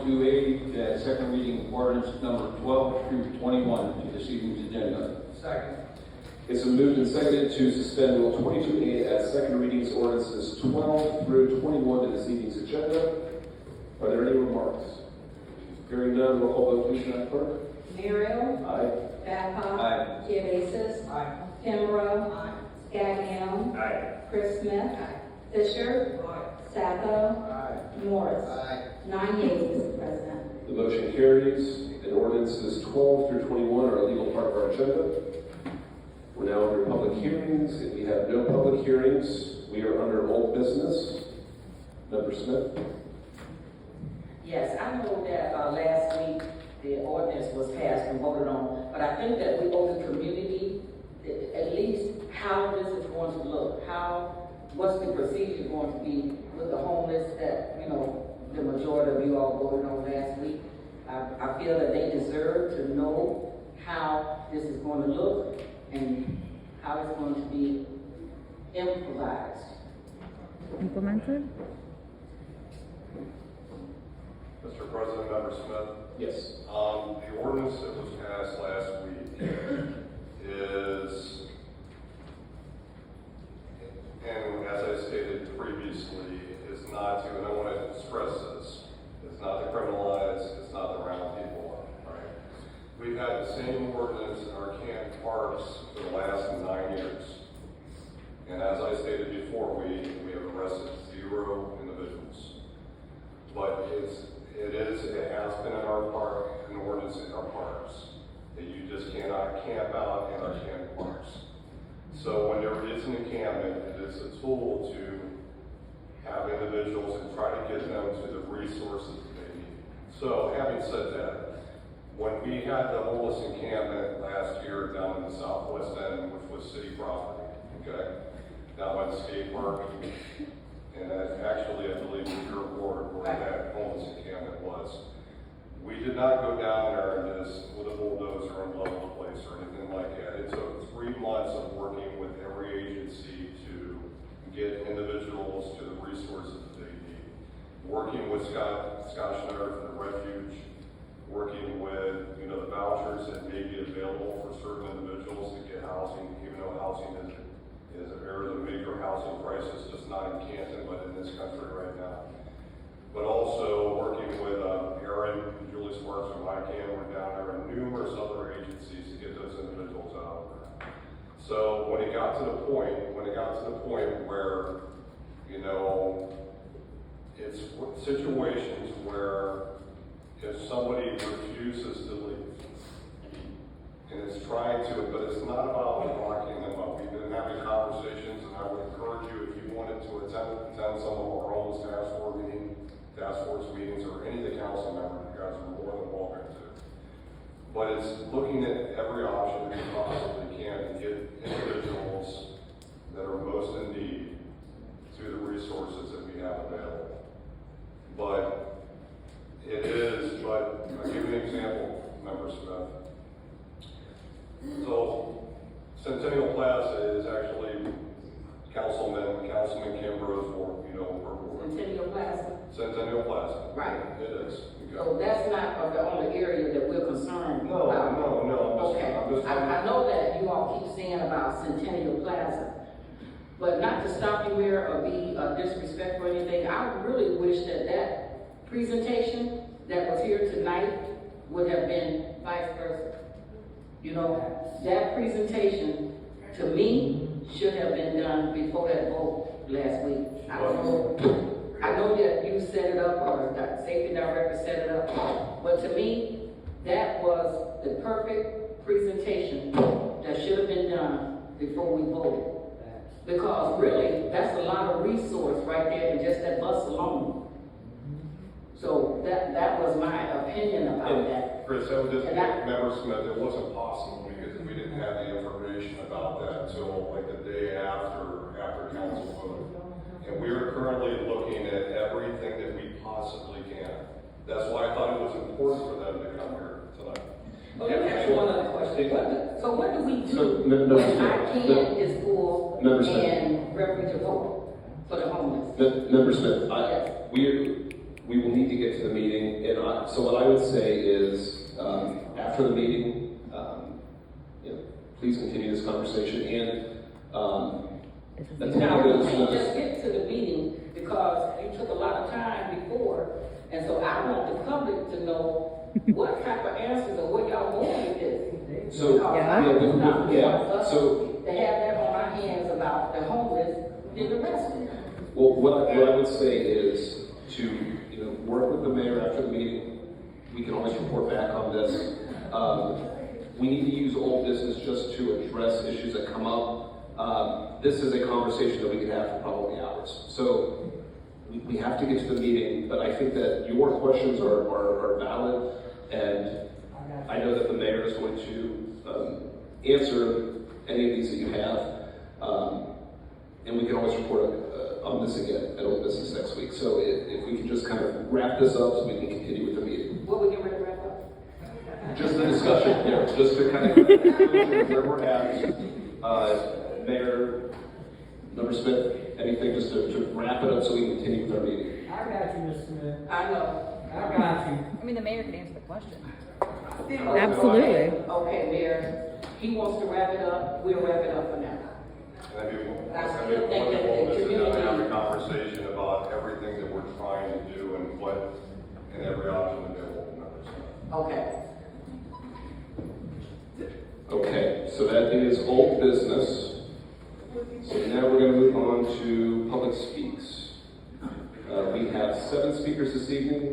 22A to add second reading ordinance number 12 through 21 to this evening's agenda. Second. It's been moved and seconded to suspend Rule 22A as second readings ordinances 12 through 21 to this evening's agenda. Are there any remarks? Hearing none, roll call vote please, Madam Clerk. Merrill. Aye. Babcock. Aye. Geovasis. Aye. Kimbrough. Aye. Gagnon. Aye. Chris Smith. Aye. Fisher. Aye. Sacco. Aye. Morris. Aye. 9 yeas, Mr. President. The motion carries, and ordinances 12 through 21 are a legal part of our agenda. We're now under public hearings. If we have no public hearings, we are under old business. Member Smith? Yes, I know that last week the ordinance was passed and voted on, but I think that we owe the community at least how this is going to look, what's the procedure going to be with the homeless that, the majority of you all voted on last week. I feel that they deserve to know how this is going to look and how it's going to be improvised. Implemented? Mr. President, Member Smith. Yes. The ordinance that was passed last week is, and as I stated previously, is not to, and I want to stress this, it's not to criminalize, it's not to round people up, right? We've had the same ordinance in our Canton parks for the last 9 years. And as I stated before, we have arrested 0 individuals. But it has been in our park, an ordinance in our parks, that you just cannot camp out in our Canton parks. So when there is an encampment, it is a tool to have individuals and try to get them to the resources that they need. So having said that, when we had the homeless encampment last year down in the southwest end, which was city property, okay, down by the skate park, and actually I believe it was your ward where that homeless encampment was. We did not go down there and just with a bulldozer and level the place or anything like that. It took 3 months of working with every agency to get individuals to the resources that they need. Working with Scott Schneider for the refuge, working with the vouchers that may be available for certain individuals to get housing, even though housing there is a major housing crisis, just not in Canton, but in this country right now. But also working with Aaron and Julie Sparks from ICANN, we're down there, and numerous other agencies to get those individuals out there. So when it got to the point where, it's situations where if somebody refuses to leave, and is trying to, but it's not about locking them up. We've been having conversations, and I would encourage you, if you wanted to attend some of our homeless task force meetings, or any of the council members, you guys are more than welcome to. But it's looking at every option that we possibly can to get individuals that are most in need to the resources that we have available. But I'll give you an example, Member Smith. So, Centennial Plaza is actually Councilman Kimbrough's work, Centennial Plaza. Centennial Plaza. Right. It is. So that's not the only area that we're concerned No. Okay. I know that you all keep saying about Centennial Plaza, but not to stop you here or be disrespectful or anything. I really wish that presentation that was here tonight would have been vice versa. That presentation, to me, should have been done before that vote last week. I know that you set it up, or the safety director set it up, but to me, that was the perfect presentation that should have been done before we voted. Because really, that's a lot of resource right there in just that bus alone. So that was my opinion about that. Chris, that was just, Member Smith, it wasn't possible because we didn't have the information about that until like the day after council voted. And we are currently looking at everything that we possibly can. That's why I thought it was important for them to come here tonight. Well, let me ask you one other question. What do we do No, when our can is full Member Smith. and reference to vote for the homeless? Member Smith, Yes. we will need to get to the meeting, and So what I would say is, after the meeting, please continue this conversation and, attend Now, we those- can't just get to the meeting because you took a lot of time before. And so I want the public to know what type of answers or where y'all going with this. So, Because I yeah, do not want yeah, us so- to have that on our hands about the homeless than the rest of them. Well, what I would say is to, work with the mayor after the meeting. We can always report back on this. We need to use old business just to address issues that come up. This is a conversation that we could have for probably hours. So we have to get to the meeting, but I think that your questions are valid, and I know that the mayor is going to answer any of these that you have. And we can always report on this again at Old Business next week. So if we can just kind of wrap this up so we can continue with the meeting. What we get ready to wrap up? Just the discussion here, just to kind of where we're at. Mayor, Member Smith, anything just to wrap it up so we can continue with our meeting? I got you, Mr. Smith. I know. I got you. I mean, the mayor could answer the question. Absolutely. Okay, Mayor, he wants to wrap it up, we'll wrap it up for now. And it'd be I it'd still be think that wonderful the to sit down and have a community- conversation about everything that we're trying to do and every option available to members. Okay. Okay, so that is old business. So now we're going to move on to public speaks. We have 7 speakers this evening.